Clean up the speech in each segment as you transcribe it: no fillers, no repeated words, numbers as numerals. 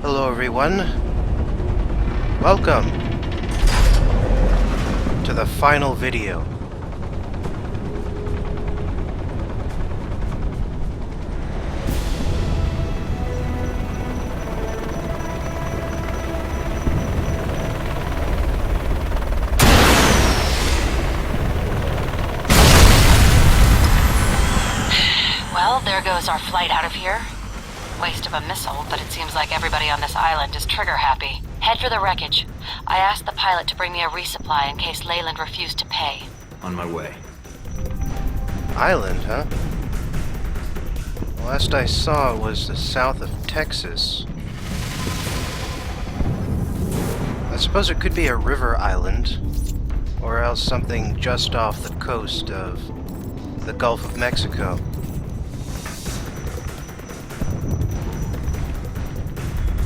Hello everyone, welcome to the final video. Well, there goes our flight out of here. Waste of a missile, but it seems like everybody on this island is trigger-happy. Head for the wreckage. I asked the pilot to bring me a resupply in case Leyland refused to pay. On my way. Island, huh? The last I saw was the south of Texas. I suppose it could be a river island, or else something just off the coast of the Gulf of Mexico.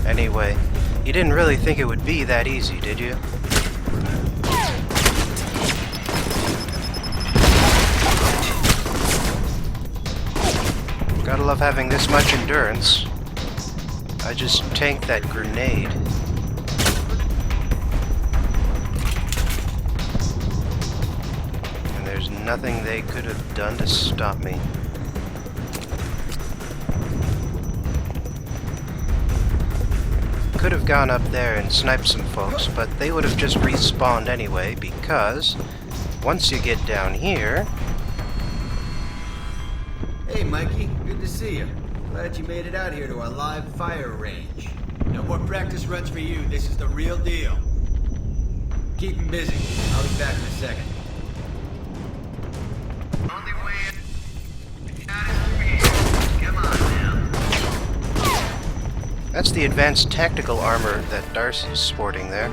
Anyway, you didn't really think it would be that easy, did you? Gotta love having this much endurance. I just tanked that grenade. And there's nothing they could have done to stop me. Could have gone up there and sniped some folks, but they would have just respawned anyway, because once you get down here... Hey Mikey, good to see you. Glad you made it out here to our live fire range. No more practice runs for you, this is the real deal. Keep him busy, I'll be back in a second. Only way out is free. Come on now. That's the advanced tactical armor that Darcy's sporting there.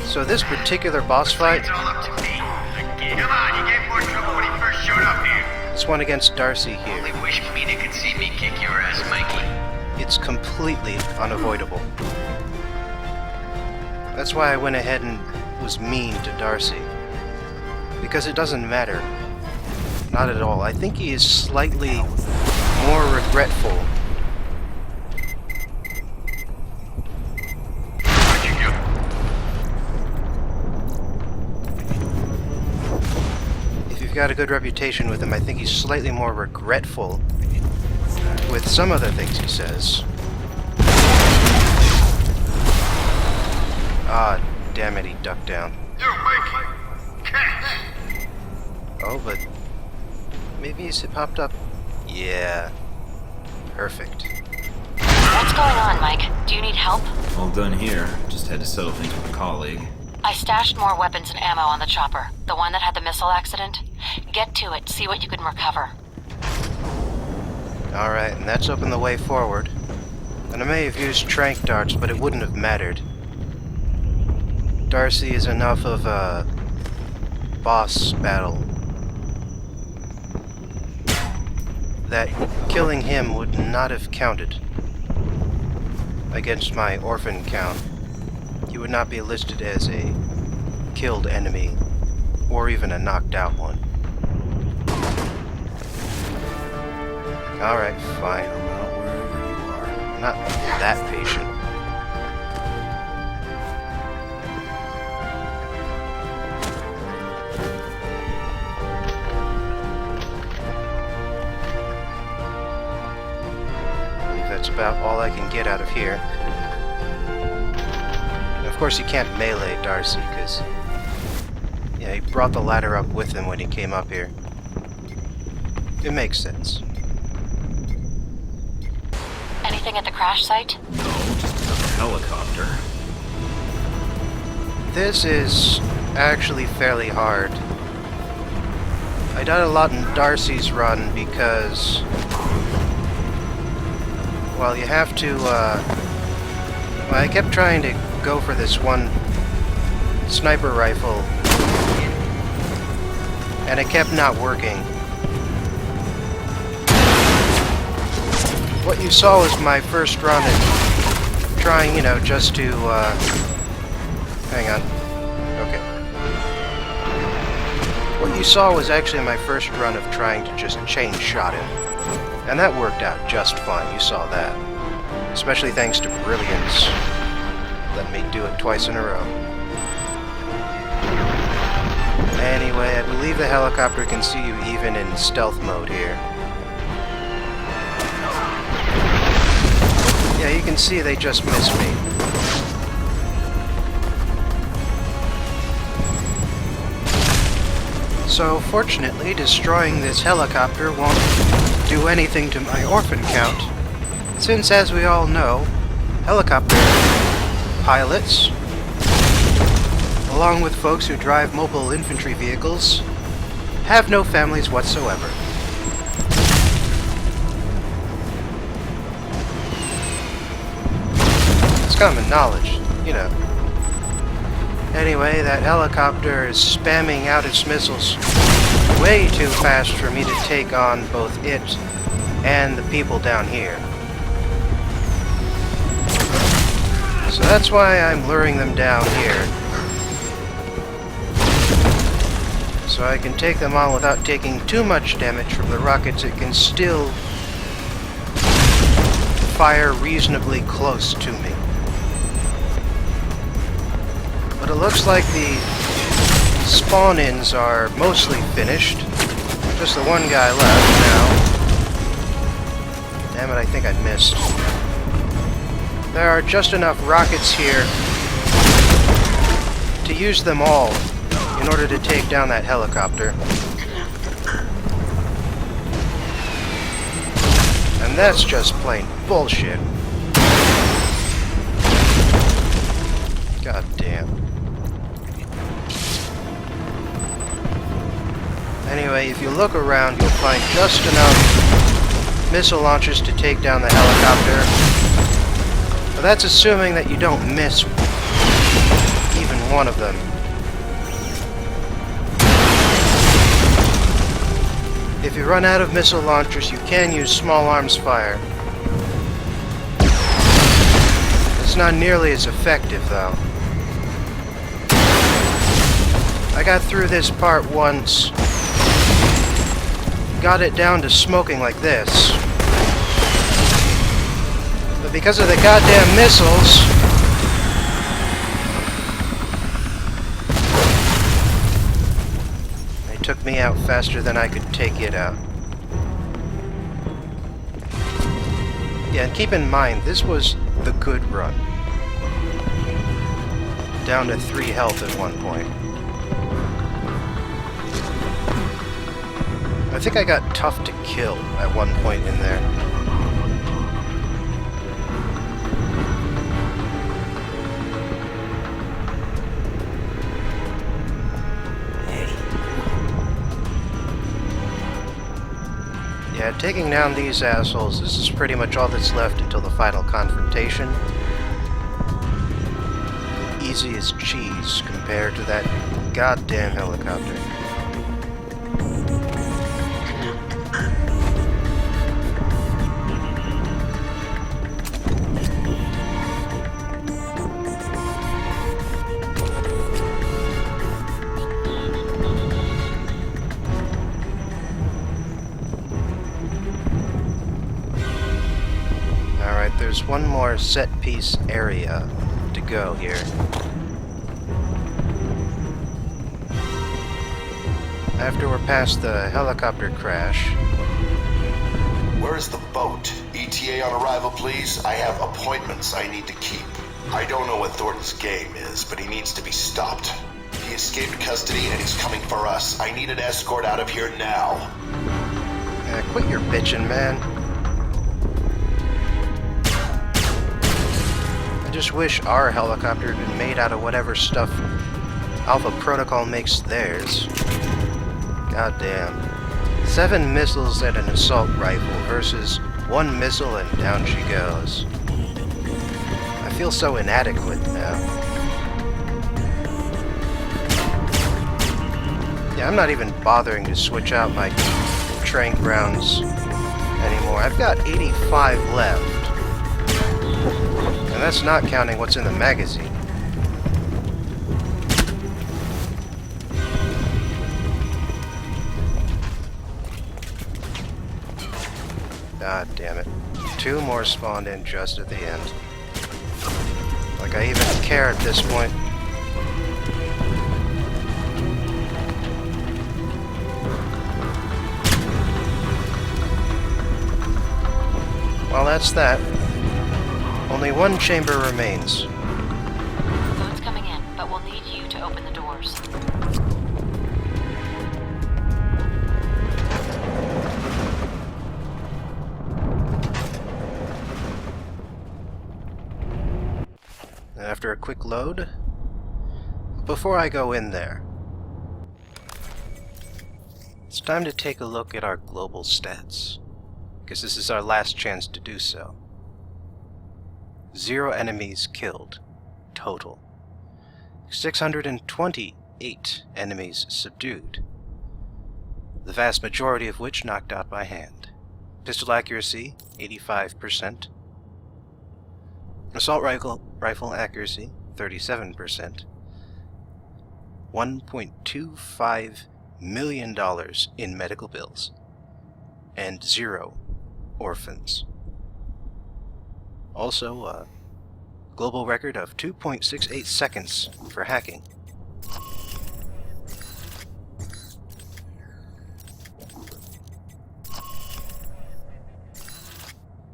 So this particular boss fight... It's all up to me. Come on, you gave more trouble when he first showed up here. This one against Darcy here. Only wish Mina could see me kick your ass, Mikey. It's completely unavoidable. That's why I went ahead and was mean to Darcy. Because it doesn't matter. Not at all. I think he is slightly more regretful. Where'd you go? If you've got a good reputation with him, I think he's slightly more regretful with some of the things he says. Ah, damn it, he ducked down. Yo, Mikey! Catch! Oh, but maybe he's popped up. Yeah. Perfect. What's going on, Mike? Do you need help? All done here. Just had to settle things with a colleague. I stashed more weapons and ammo on the chopper, the one that had the missile accident. Get to it, see what you can recover. Alright, and that's opened the way forward. And I may have used tranq darts, but it wouldn't have mattered. Darcy is enough of a boss battle that killing him would not have counted against my orphan count. He would not be listed as a killed enemy, or even a knocked out one. Alright, fine. I'm not that patient. That's about all I can get out of here. And of course, you can't melee Darcy, because yeah, he brought the ladder up with him when he came up here. It makes sense. Anything at the crash site? No, just another helicopter. This is actually fairly hard. I done a lot in Darcy's run because, well, you have to, well, I kept trying to go for this one sniper rifle, and it kept not working. What you saw was my first run at trying, you know, just to, hang on. Okay. What you saw was actually my first run of trying to just chain shot him. And that worked out just fine, you saw that. Especially thanks to Brilliance. Let me do it twice in a row. Anyway, I believe the helicopter can see you even in stealth mode here. Yeah, you can see they just missed me. So, fortunately, destroying this helicopter won't do anything to my orphan count, since, as we all know, helicopter pilots, along with folks who drive mobile infantry vehicles, have no families whatsoever. It's common knowledge, you know. Anyway, that helicopter is spamming out its missiles way too fast for me to take on both it and the people down here. So that's why I'm luring them down here. So I can take them on without taking too much damage from the rockets. It can still fire reasonably close to me. But it looks like the spawn-ins are mostly finished. Just the one guy left now. Damn it, I think I missed. There are just enough rockets here to use them all in order to take down that helicopter. And that's just plain bullshit. God damn. Anyway, if you look around, you'll find just enough missile launchers to take down the helicopter. But that's assuming that you don't miss even one of them. If you run out of missile launchers, you can use small arms fire. It's not nearly as effective, though. I got through this part once. Got it down to smoking like this. But because of the goddamn missiles, they took me out faster than I could take it out. Yeah, and keep in mind, this was the good run. Down to 3 health at one point. I think I got tough to kill at one point in there. Yeah, taking down these assholes, this is pretty much all that's left until the final confrontation. Easy as cheese compared to that goddamn helicopter. There's one more set-piece area to go here. After we're past the helicopter crash. Where's the boat? ETA on arrival, please. I have appointments I need to keep. I don't know what Thornton's game is, but he needs to be stopped. He escaped custody and he's coming for us. I need an escort out of here now. Quit your bitching, man. I just wish our helicopter had been made out of whatever stuff Alpha Protocol makes theirs. Goddamn. 7 missiles and an assault rifle versus 1 missile and down she goes. I feel so inadequate now. Yeah, I'm not even bothering to switch out my trank rounds anymore. I've got 85 left. And that's not counting what's in the magazine. God damn it. 2 more spawned in just at the end. Like I even care at this point. Well, that's that. Only 1 chamber remains. Food's coming in, but we'll need you to open the doors. After a quick load, before I go in there, it's time to take a look at our global stats, because this is our last chance to do so. 0 enemies killed, total. 628 enemies subdued, the vast majority of which knocked out by hand. Pistol accuracy, 85%. Assault rifle accuracy, 37%. $1.25 million in medical bills. And 0 orphans. Also, a global record of 2.68 seconds for hacking.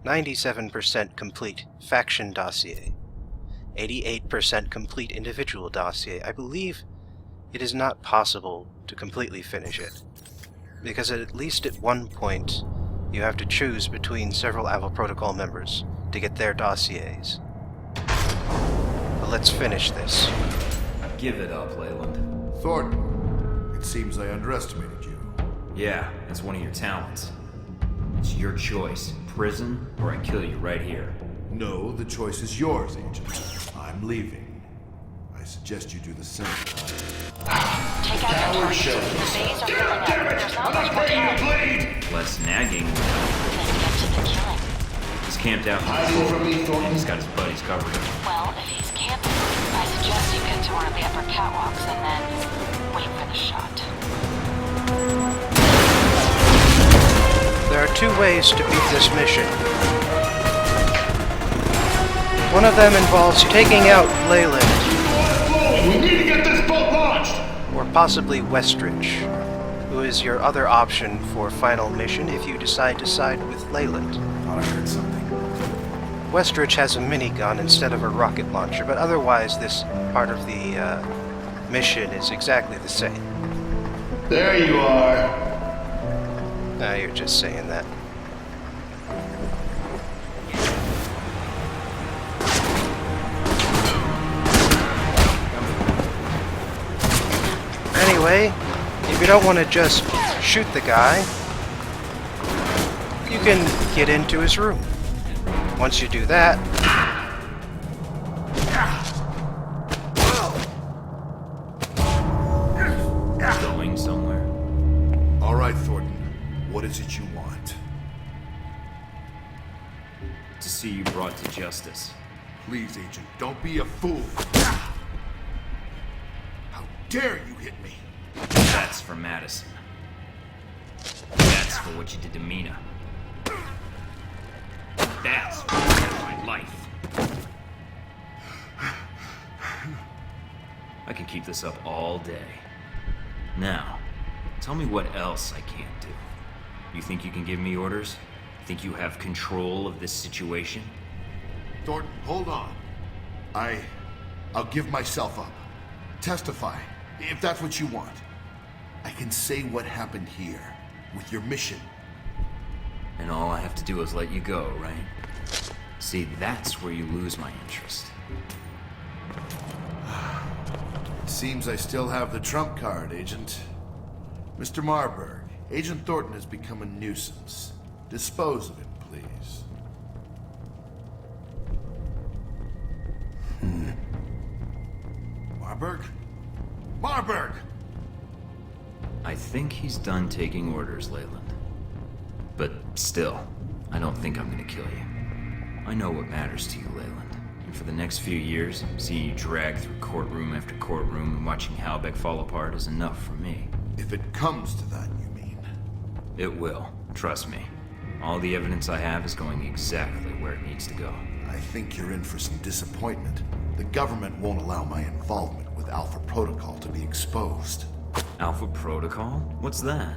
%complete faction dossier. 88% complete individual dossier. I believe it is not possible to completely finish it, because at least at one point you have to choose between several Alpha Protocol members to get their dossiers. But let's finish this. Give it up, Leyland. Thornton, it seems I underestimated you. Yeah, that's one of your talents. It's your choice. Prison, or I kill you right here. No, the choice is yours, Agent. I'm leaving. I suggest you do the same. Take out your targets. The bays are filling up. There's not much more time. Less nagging. Then get to the killing. He's camped out and he's got his buddies covered. Well, if he's camping, I suggest you get to one of the upper catwalks and then wait for the shot. There are 2 ways to beat this mission. One of them involves taking out Leyland. We need to get this boat launched! Or possibly Westridge, who is your other option for final mission if you decide to side with Leyland. Thought I heard something. Westridge has a minigun instead of a rocket launcher, but otherwise this part of the mission is exactly the same. There you are. Now you're just saying that. Anyway, if you don't want to just shoot the guy, you can get into his room. Once you do that, Going somewhere. All right, Thornton. What is it you want? To see you brought to justice. Please, Agent, don't be a fool. How dare you hit me? That's for Madison. That's for what you did to Mina. That's for my life. I can keep this up all day. Now, tell me what else I can't do. You think you can give me orders? Think you have control of this situation? Thornton, hold on. I'll give myself up. Testify, if that's what you want. I can say what happened here, with your mission. And all I have to do is let you go, right? See, that's where you lose my interest. Seems I still have the trump card, Agent. Mr. Marburg, Agent Thornton has become a nuisance. Dispose of him, please. Marburg? Marburg! I think he's done taking orders, Leyland. But still, I don't think I'm gonna kill you. I know what matters to you, Leyland. And for the next few years, seeing you drag through courtroom after courtroom and watching Halbeck fall apart is enough for me. If it comes to that, you mean? It will, trust me. All the evidence I have is going exactly where it needs to go. I think you're in for some disappointment. The government won't allow my involvement with Alpha Protocol to be exposed. Alpha Protocol? What's that?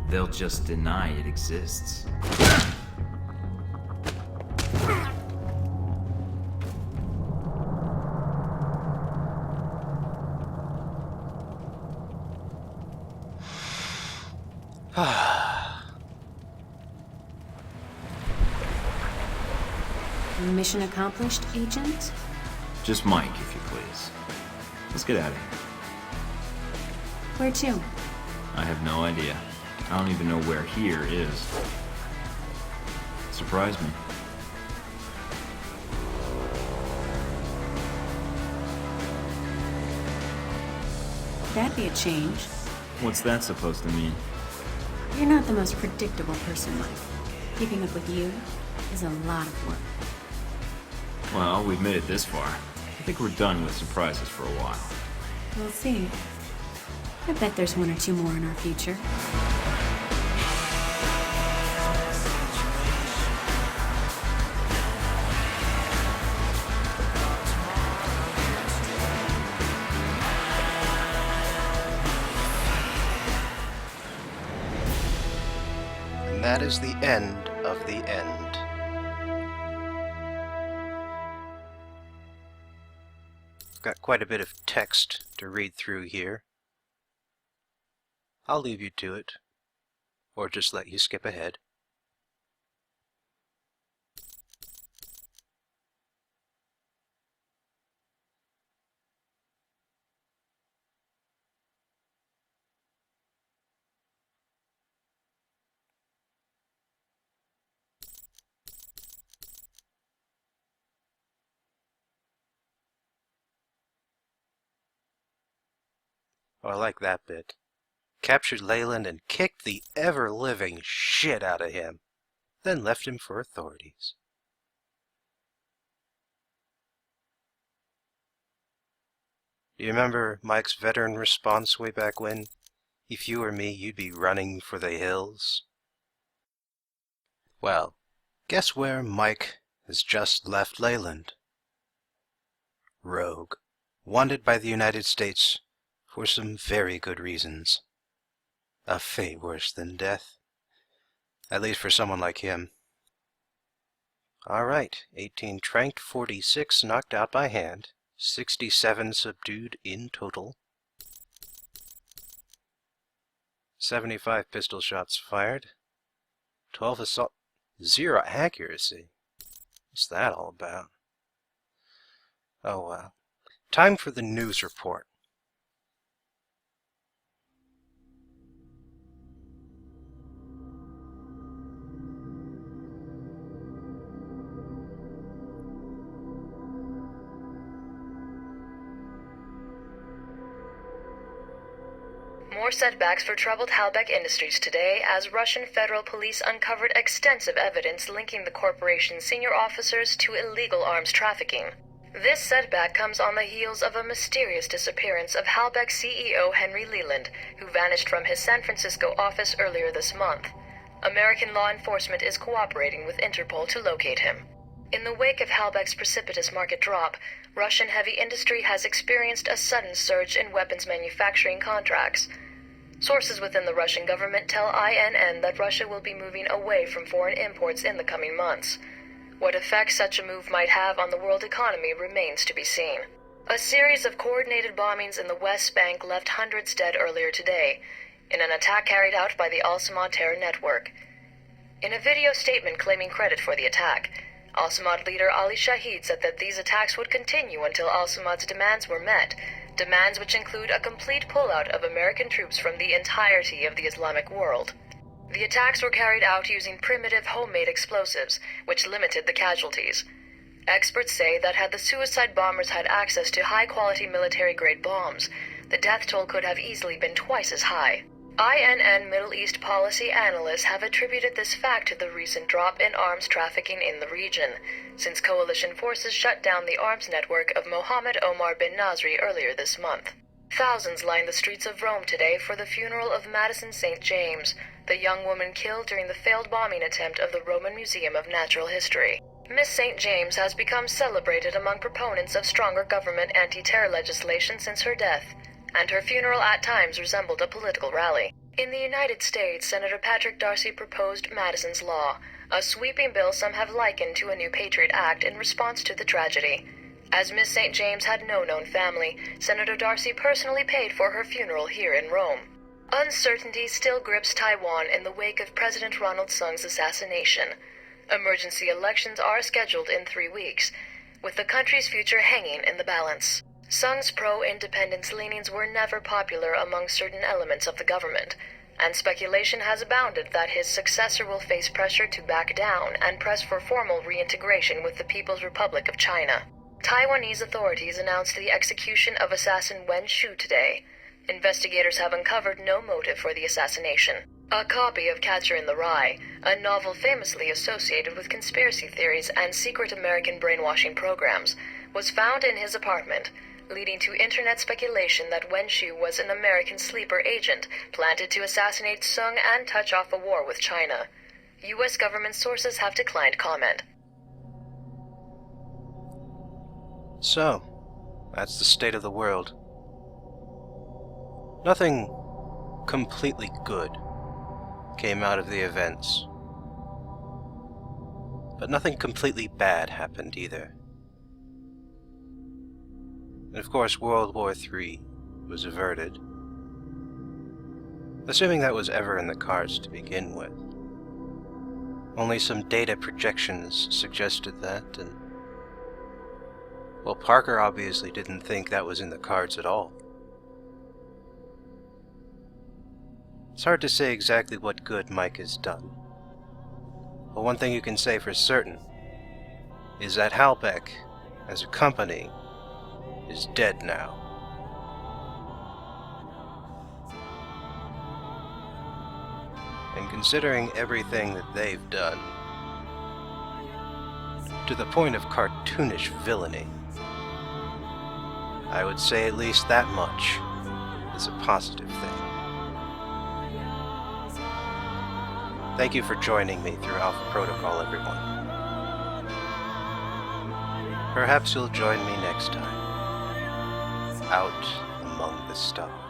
They'll just deny it exists. Mission accomplished, Agent? Just Mike, if you please. Let's get out of here. Where to? I have no idea. I don't even know where here is. Surprise me. That'd be a change. What's that supposed to mean? You're not the most predictable person, Mike. Keeping up with you is a lot of work. Well, we've made it this far. I think we're done with surprises for a while. We'll see. I bet there's one or two more in our future. And that is the end of the end. Got quite a bit of text to read through here. I'll leave you to it, or just let you skip ahead. Oh, I like that bit. Captured Leyland and kicked the ever-living shit out of him, then left him for authorities. Do you remember Mike's veteran response way back when? If you were me, you'd be running for the hills. Well, guess where Mike has just left Leyland? Rogue. Wanted by the United States for some very good reasons. A fate worse than death. At least for someone like him. Alright, 18 tranked, 46 knocked out by hand, 67 subdued in total. 75 pistol shots fired. 12 assault... 0 accuracy. What's that all about? Oh well. Time for the news report. More setbacks for troubled Halbeck Industries today as Russian federal police uncovered extensive evidence linking the corporation's senior officers to illegal arms trafficking. This setback comes on the heels of a mysterious disappearance of Halbeck CEO Henry Leland, who vanished from his San Francisco office earlier this month. American law enforcement is cooperating with Interpol to locate him. In the wake of Halbeck's precipitous market drop, Russian heavy industry has experienced a sudden surge in weapons manufacturing contracts. Sources within the Russian government tell INN that Russia will be moving away from foreign imports in the coming months. What effect such a move might have on the world economy remains to be seen. A series of coordinated bombings in the West Bank left hundreds dead earlier today, in an attack carried out by the Al-Samad terror network. In a video statement claiming credit for the attack, Al-Samad leader Ali Shahid said that these attacks would continue until Al-Samad's demands were met, demands which include a complete pullout of American troops from the entirety of the Islamic world. The attacks were carried out using primitive homemade explosives, which limited the casualties. Experts say that had the suicide bombers had access to high-quality military-grade bombs, the death toll could have easily been twice as high. INN Middle East policy analysts have attributed this fact to the recent drop in arms trafficking in the region, since coalition forces shut down the arms network of Mohammed Omar bin Nasri earlier this month. Thousands lined the streets of Rome today for the funeral of Madison St. James, the young woman killed during the failed bombing attempt of the Roman Museum of Natural History. Miss St. James has become celebrated among proponents of stronger government anti-terror legislation since her death, and her funeral at times resembled a political rally. In the United States, Senator Patrick Darcy proposed Madison's Law, a sweeping bill some have likened to a new Patriot Act in response to the tragedy. As Miss St. James had no known family, Senator Darcy personally paid for her funeral here in Rome. Uncertainty still grips Taiwan in the wake of President Ronald Sung's assassination. Emergency elections are scheduled in 3 weeks, with the country's future hanging in the balance. Sung's pro-independence leanings were never popular among certain elements of the government, and speculation has abounded that his successor will face pressure to back down and press for formal reintegration with the People's Republic of China. Taiwanese authorities announced the execution of assassin Wen Shu today. Investigators have uncovered no motive for the assassination. A copy of Catcher in the Rye, a novel famously associated with conspiracy theories and secret American brainwashing programs, was found in his apartment, leading to internet speculation that Wen Shu was an American sleeper agent planted to assassinate Sung and touch off a war with China. U.S. government sources have declined comment. So, that's the state of the world. Nothing completely good came out of the events. But nothing completely bad happened either. And of course, World War III was averted. Assuming that was ever in the cards to begin with. Only some data projections suggested that, and well, Parker obviously didn't think that was in the cards at all. It's hard to say exactly what good Mike has done. But one thing you can say for certain is that Halbeck, as a company, is dead now. And considering everything that they've done, to the point of cartoonish villainy, I would say at least that much is a positive thing. Thank you for joining me through Alpha Protocol, everyone. Perhaps you'll join me next time, out among the stars.